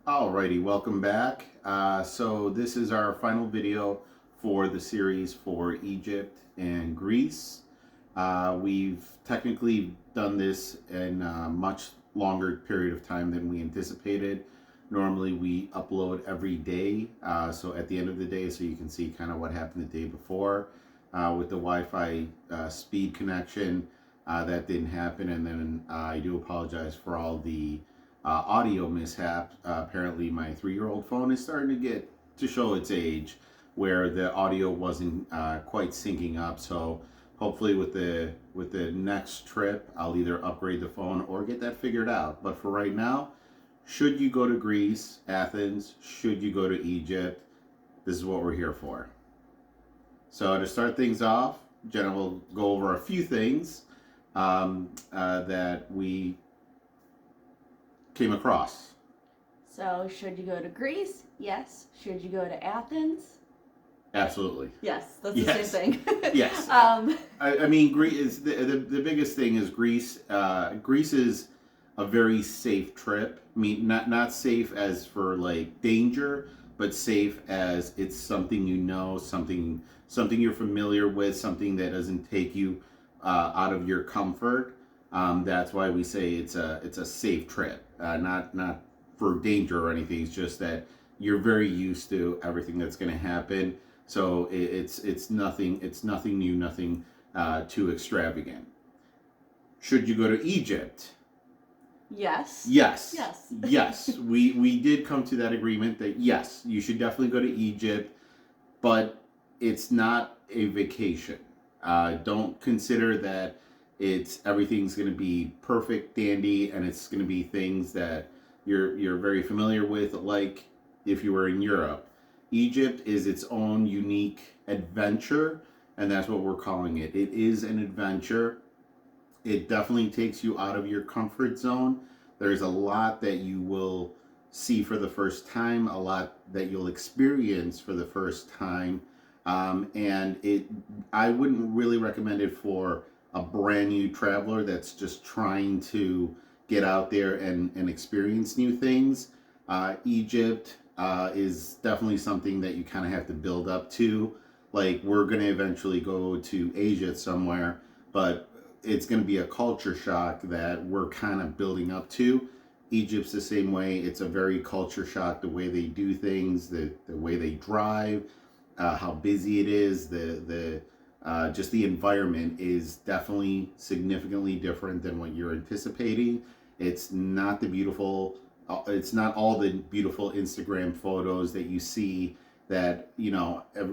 Alrighty, welcome back. So this is our final video for the series for Egypt and Greece. We've technically done this in a much longer period of time than we anticipated. Normally we upload every day, so at the end of the day, so you can see kind of what happened the day before. With the Wi-Fi speed connection, that didn't happen, and then I do apologize for all the audio mishap. Apparently, my 3-year-old phone is starting to get to show its age, where the audio wasn't quite syncing up. So hopefully, with the next trip, I'll either upgrade the phone or get that figured out. But for right now, should you go to Greece, Athens? Should you go to Egypt? This is what we're here for. So to start things off, Jenna will go over a few things that we came across. So, should you go to Greece? Yes. Should you go to Athens? Absolutely. Yes, that's Yes. the same thing. Yes. I mean, Greece is the biggest thing is Greece. Greece is a very safe trip. I mean, not safe as for like danger, but safe as it's something you know, something you're familiar with, something that doesn't take you out of your comfort. That's why we say it's a safe trip, not for danger or anything. It's just that you're very used to everything that's going to happen. So it's nothing new, nothing too extravagant. Should you go to Egypt? Yes. Yes. Yes. Yes. We did come to that agreement that yes, you should definitely go to Egypt, but it's not a vacation. Don't consider that it's everything's going to be perfect, dandy, and it's going to be things that you're very familiar with, like if you were in Europe. Egypt is its own unique adventure, and that's what we're calling it. It is an adventure. It definitely takes you out of your comfort zone. There's a lot that you will see for the first time, a lot that you'll experience for the first time, and I wouldn't really recommend it for a brand new traveler that's just trying to get out there and experience new things. Egypt is definitely something that you kind of have to build up to. Like, we're going to eventually go to Asia somewhere, but it's going to be a culture shock that we're kind of building up to. Egypt's the same way. It's a very culture shock, the way they do things, the way they drive, how busy it is, the just the environment is definitely significantly different than what you're anticipating. It's not the beautiful, it's not all the beautiful Instagram photos that you see that,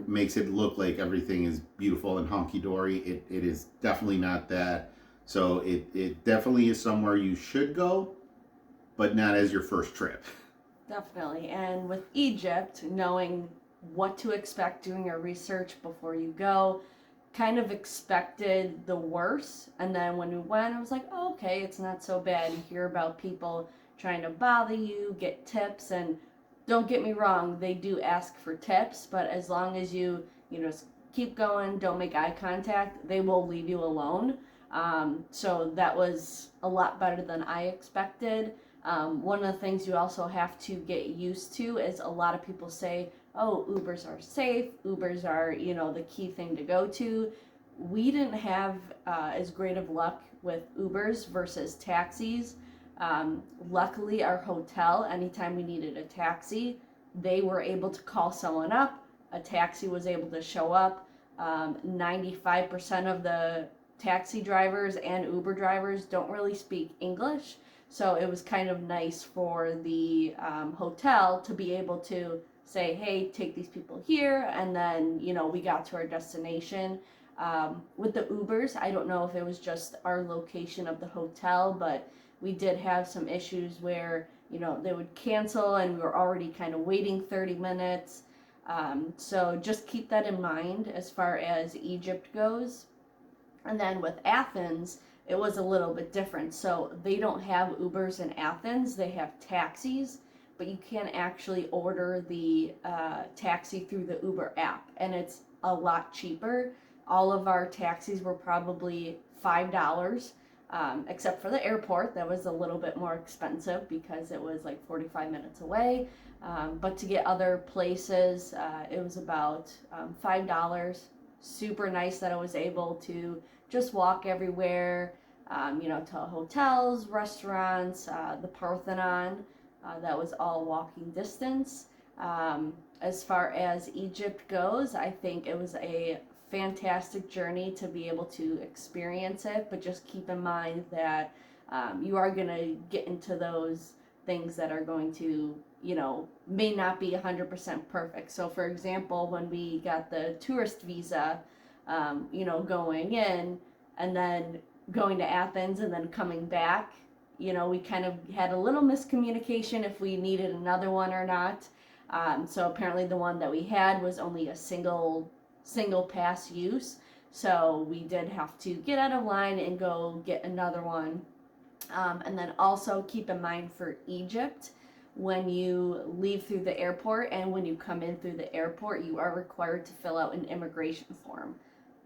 makes it look like everything is beautiful and honky-dory. It is definitely not that. So it definitely is somewhere you should go, but not as your first trip. Definitely. And with Egypt, knowing what to expect, doing your research before you go, kind of expected the worst. And then when we went, I was like, oh, okay, it's not so bad. You hear about people trying to bother you, get tips, and don't get me wrong, they do ask for tips, but as long as you keep going, don't make eye contact, they will leave you alone. So that was a lot better than I expected. One of the things you also have to get used to is a lot of people say, oh, Ubers are safe, Ubers are, the key thing to go to. We didn't have as great of luck with Ubers versus taxis. Luckily, our hotel, anytime we needed a taxi, they were able to call someone up. A taxi was able to show up. 95% of the taxi drivers and Uber drivers don't really speak English. So it was kind of nice for the hotel to be able to say, hey, take these people here. And then, we got to our destination. With the Ubers, I don't know if it was just our location of the hotel, but we did have some issues where, they would cancel and we were already kind of waiting 30 minutes. So just keep that in mind as far as Egypt goes. And then with Athens, it was a little bit different. So they don't have Ubers in Athens, they have taxis, but you can actually order the taxi through the Uber app, and it's a lot cheaper. All of our taxis were probably $5. except for the airport. That was a little bit more expensive because it was like 45 minutes away. But to get other places, it was about $5. Super nice that I was able to just walk everywhere, to hotels, restaurants, the Parthenon. That was all walking distance. As far as Egypt goes, I think it was a fantastic journey to be able to experience it, but just keep in mind that you are going to get into those things that are going to, may not be 100% perfect. So, for example, when we got the tourist visa, going in and then going to Athens and then coming back, we kind of had a little miscommunication if we needed another one or not. So apparently the one that we had was only a single pass use. So we did have to get out of line and go get another one. And then also keep in mind for Egypt, when you leave through the airport and when you come in through the airport, you are required to fill out an immigration form.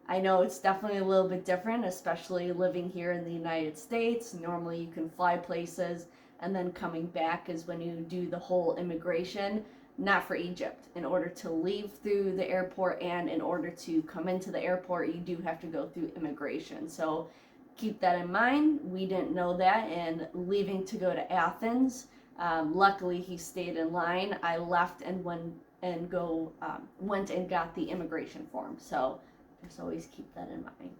I know it's definitely a little bit different, especially living here in the United States. Normally you can fly places and then coming back is when you do the whole immigration. Not for Egypt. In order to leave through the airport and in order to come into the airport, you do have to go through immigration. So keep that in mind. We didn't know that, and leaving to go to Athens, luckily he stayed in line. I left and went and got the immigration form. So just always keep that in mind.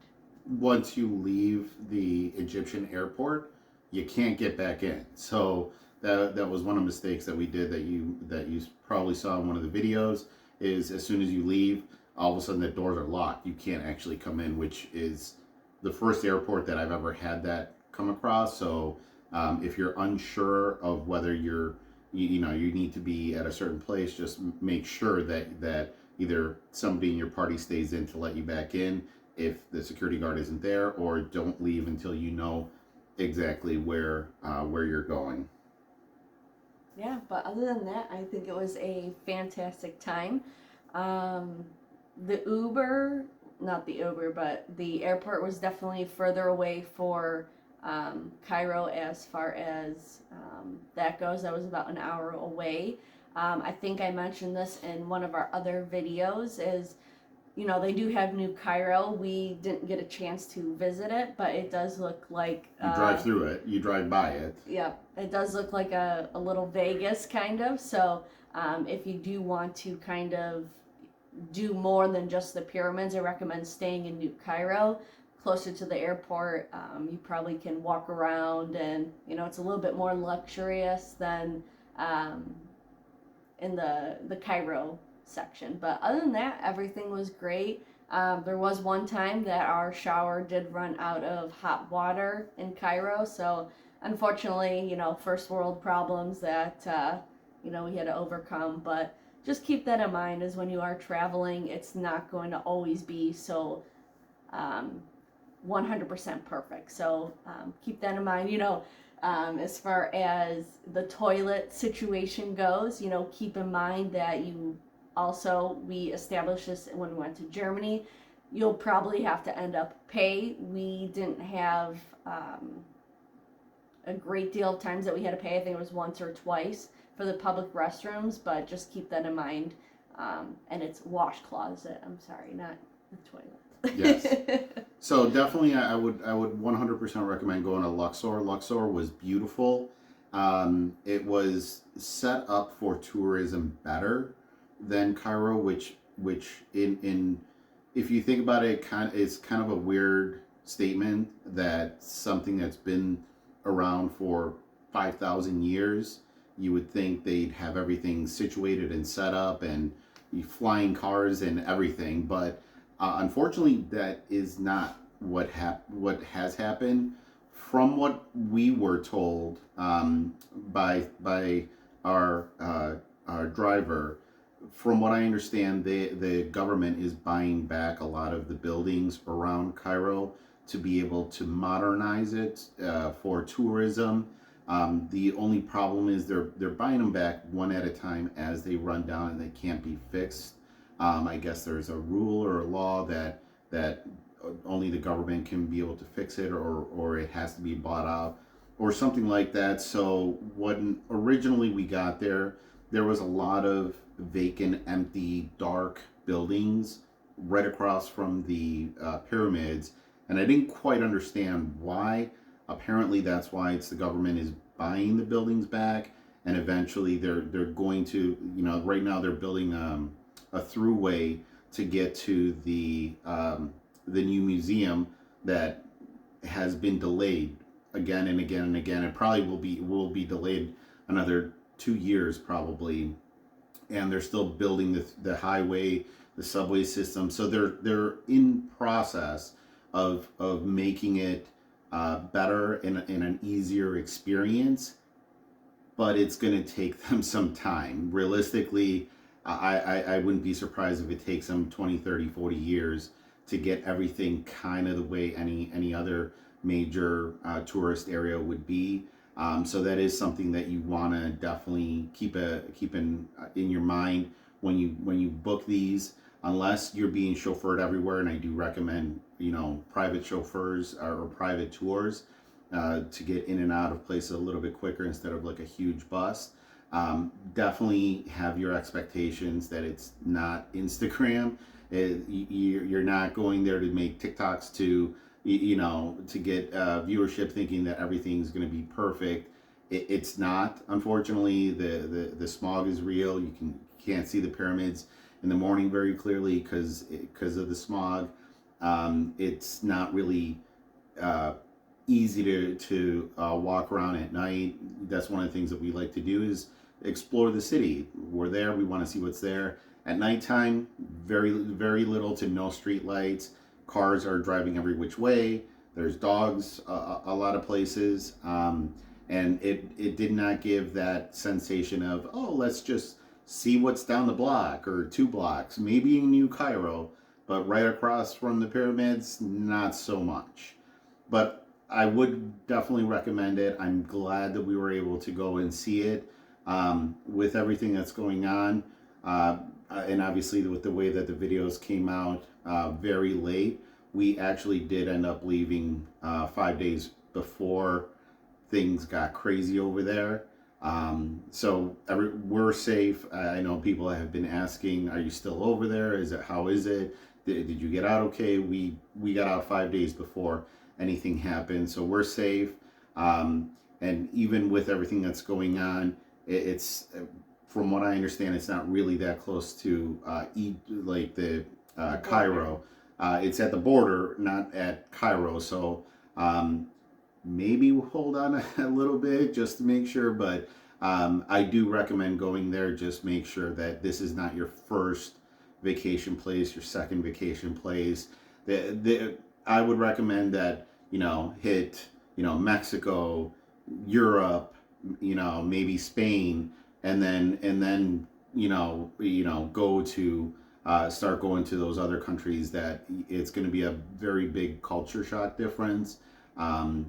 Once you leave the Egyptian airport, you can't get back in. So that was one of the mistakes that we did that you probably saw in one of the videos. Is as soon as you leave, all of a sudden the doors are locked. You can't actually come in, which is the first airport that I've ever had that come across. So if you're unsure of whether you need to be at a certain place, just make sure that either somebody in your party stays in to let you back in if the security guard isn't there, or don't leave until you know exactly where you're going. Yeah, but other than that, I think it was a fantastic time. The Uber, not the Uber, but the airport was definitely further away for Cairo as far as that goes. That was about an hour away. I think I mentioned this in one of our other videos is, they do have New Cairo. We didn't get a chance to visit it, but it does look like... You drive through it. You drive by it. Yeah, it does look like a little Vegas, kind of. So if you do want to kind of do more than just the pyramids, I recommend staying in New Cairo, closer to the airport. You probably can walk around, and, it's a little bit more luxurious than in the Cairo section. But other than that, everything was great. There was one time that our shower did run out of hot water in Cairo, so unfortunately, first world problems that we had to overcome. But just keep that in mind, is when you are traveling, it's not going to always be so 100% perfect. So keep that in mind. As far as the toilet situation goes, keep in mind that we established this when we went to Germany. You'll probably have to end up pay. We didn't have a great deal of times that we had to pay. I think it was once or twice for the public restrooms, but just keep that in mind. And it's wash closet. I'm sorry, not the toilet. Yes. So definitely, I would 100% recommend going to Luxor. Luxor was beautiful. It was set up for tourism better than Cairo, which in if you think about it, it's kind of a weird statement that something that's been around for 5,000 years, you would think they'd have everything situated and set up and flying cars and everything, but unfortunately that is not what has happened. From what we were told by our driver, from what I understand, the government is buying back a lot of the buildings around Cairo to be able to modernize it for tourism. The only problem is they're buying them back one at a time as they run down and they can't be fixed. I guess there's a rule or a law that only the government can be able to fix it, or it has to be bought out or something like that. So when originally we got there, there was a lot of vacant, empty, dark buildings right across from the pyramids, and I didn't quite understand why. Apparently, that's why it's the government is buying the buildings back, and eventually they're going to, right now they're building a throughway to get to the new museum that has been delayed again and again and again. It probably will be delayed another 2 years probably, and they're still building the highway, the subway system. So they're in process of making it better in an easier experience, but it's going to take them some time. Realistically, I wouldn't be surprised if it takes them 20, 30, 40 years to get everything kind of the way any other major tourist area would be. So that is something that you want to definitely keep in your mind when you book these, unless you're being chauffeured everywhere. And I do recommend private chauffeurs or private tours to get in and out of places a little bit quicker instead of like a huge bus. Definitely have your expectations that it's not Instagram. You're not going there to make TikToks to get viewership, thinking that everything's going to be perfect. It's not. Unfortunately, the smog is real. You can't see the pyramids in the morning very clearly because of the smog. It's not really easy to walk around at night. That's one of the things that we like to do is explore the city. We're there. We want to see what's there. At nighttime, very little to no street lights. Cars are driving every which way. There's dogs a lot of places, and it did not give that sensation of, oh, let's just see what's down the block or 2 blocks, maybe in New Cairo, but right across from the pyramids, not so much. But I would definitely recommend it. I'm glad that we were able to go and see it with everything that's going on. And obviously with the way that the videos came out very late, we actually did end up leaving 5 days before things got crazy over there. So we're safe. I know people have been asking, are you still over there? How is it? Did you get out okay? We got out 5 days before anything happened, so we're safe. And even with everything that's going on, it's from what I understand, it's not really that close to Cairo. It's at the border, not at Cairo. So maybe hold on a little bit just to make sure. But I do recommend going there. Just make sure that this is not your first vacation place, your second vacation place. I would recommend that hit Mexico, Europe, maybe Spain, and then go to start going to those other countries that it's going to be a very big culture shock difference. The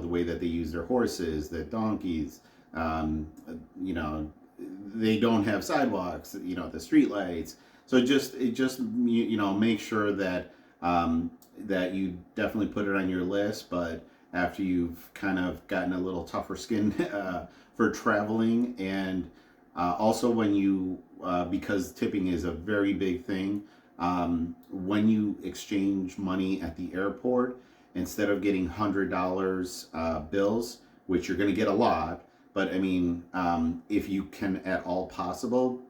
way that they use their horses, the donkeys, they don't have sidewalks, the street lights. So just make sure that that you definitely put it on your list. But after you've kind of gotten a little tougher skin for traveling, and also when you because tipping is a very big thing, when you exchange money at the airport, instead of getting $100 bills, which you're going to get a lot, but I mean, if you can at all possible,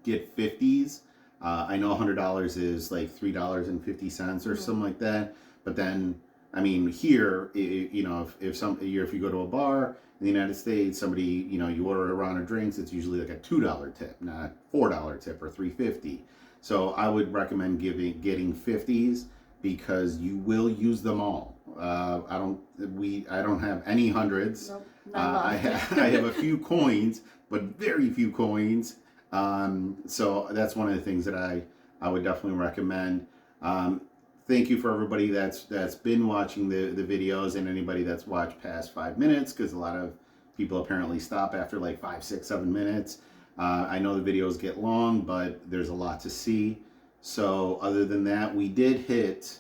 get 50s. I know $100 is like $3.50 or something like that. But then, I mean, here, if you go to a bar in the United States, somebody, you order a round of drinks, it's usually like a $2 tip, not $4 tip or $3.50. So I would recommend getting 50s because you will use them all. I don't have any hundreds. Nope, I have a few coins, but very few coins. So that's one of the things that I would definitely recommend. Thank you for everybody that's been watching the videos, and anybody that's watched past 5 minutes, because a lot of people apparently stop after like 5, 6, 7 minutes. I know the videos get long, but there's a lot to see. So other than that, we did hit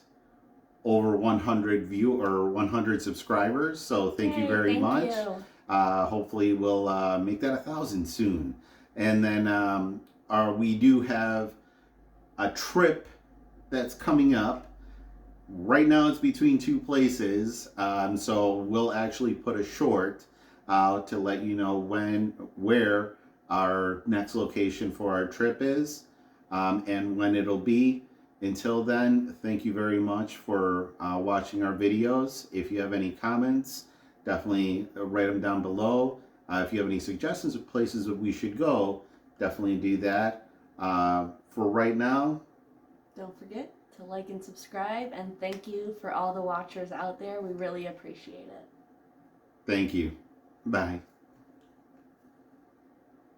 over 100 view or 100 subscribers. So thank you very much. You. Hopefully we'll make that 1,000 soon. And then we do have a trip that's coming up. Right now it's between two places, so we'll actually put a short out to let you know where our next location for our trip is, and when it'll be. Until then, thank you very much for watching our videos. If you have any comments, definitely write them down below. If you have any suggestions of places that we should go, definitely do that. For right now, don't forget to like and subscribe, and thank you for all the watchers out there. We really appreciate it. Thank you. Bye.